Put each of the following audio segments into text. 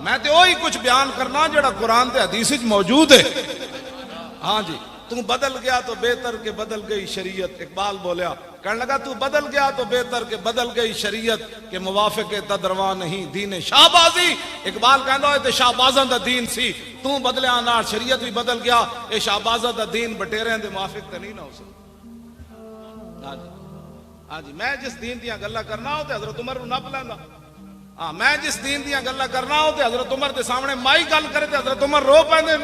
میں تے وہی کچھ بیان کرنا جڑا قرآن تے حدیث وچ موجود ہے. ہاں جی تو بدل گیا تو بہتر کہ بدل گئی شریعت. اقبال بولیا کہنے لگا تو بدل گیا تو بہتر کہ بدل گئی شریعت کہ موافق تدروا نہیں دین شہبازی. اقبال کہندا ہے تے شہبازاں دا دین سی تو بدلیا نال شریعت بھی بدل گیا. اے شہبازاں دا دین بٹیریاں دے موافق تے نہیں نہ ہو سکتا. ہاں جی ہاں جی میں جس دین دیاں گلاں کرنا ہو تے حضرت عمر نوں نپ لیندا. ہاں میں جس دین دیاں گلاں کرنا ہو تے حضرت عمر دے سامنے مائی گل کرے تے حضرت عمر رو پیندے.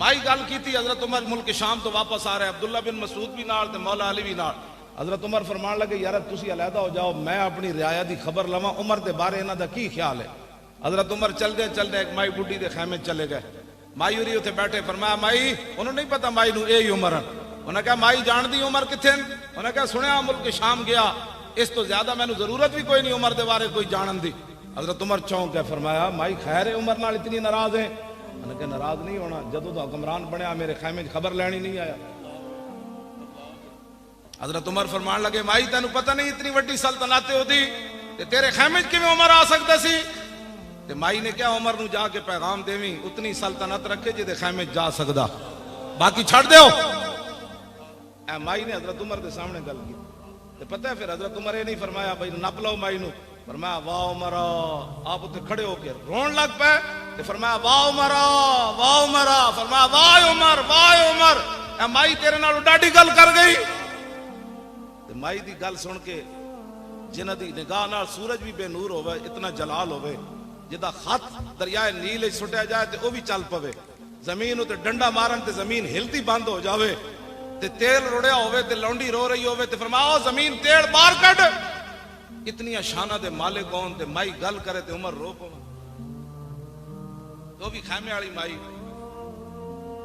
مائی گل کیتی حضرت عمر ملک شام تو واپس آ رہے عبداللہ بن مسعود بھی نال تے مولا علی بھی نال. حضرت عمر فرمان لگے یار تسی علیحدہ ہو جاؤ میں اپنی رعایا دی خبر لواں عمر دے بارے انہاں دا کی خیال ہے. حضرت عمر چل دے ایک مائی بڈھی دے خیمے چلے گئے. مائی ہوری اتنے بیٹھے فرمایا مائی انہوں نہیں پتا مائی نو اے ہی عمر ہیں. انہوں نے کہا مائی جان دی عمر کتھے. انہوں نے کہا سنیا ملک شام گیا اس تو زیادہ میں نو ضرورت بھی کوئی نہیں عمر دے بارے کوئی جانن دی. حضرت عمر چونک ہے فرمایا مائی خیر ہے عمر نال اتنی ناراض ہیں. انہوں نے کہا ناراض نہیں ہونا جدوں تو حکمران بنیا میرے خیمے خبر لینی نہیں آیا. حضرت عمر فرمان لگے مائی تینوں پتہ نہیں اتنی وڈی سلطنت ہوتی تے تیرے خیمے کیویں عمر آ سکتا سی. تے مائی نے کیا عمر نو جا کے پیغام دیویں اتنی سلطنت رکھے جے دے خیمے جا سکدا باقی چھڑ دیو. اے مائی نے حضرت عمر دے سامنے گل کی تے پتہ ہے پھر حضرت عمر یہ نہیں فرمایا بھائی نپ لو مائی نو. فرمایا واہ عمر. آپ اتنے کھڑے ہو کے رون لگ پے تے فرمایا واہ عمر واہ عمر. فرمایا واہ عمر واہ عمر. اے مائی تیرے نال ڈاڈی گل کر گئی. تے مائی دی گل سن کے جنہ دی نگاہ نال سورج بھی بے نور ہوئے اتنا جلال ہوئے جدا خط دریائے نیل سٹیا جائے تے او بھی چل پوے زمین تے ڈنڈا مارن تے زمین ہلتی بند ہو جاوے تے تیل رڑیا ہوئے تے لونڈی رو رہی ہوئے تے فرمایا او زمین تیل بار کٹ. اتنی شانہ دے مالک کون تے مائی گل کرے تے عمر رو پو تو بھی خیمے والی مائی.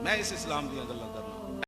میں اس اسلام دیاں گلاں کرنا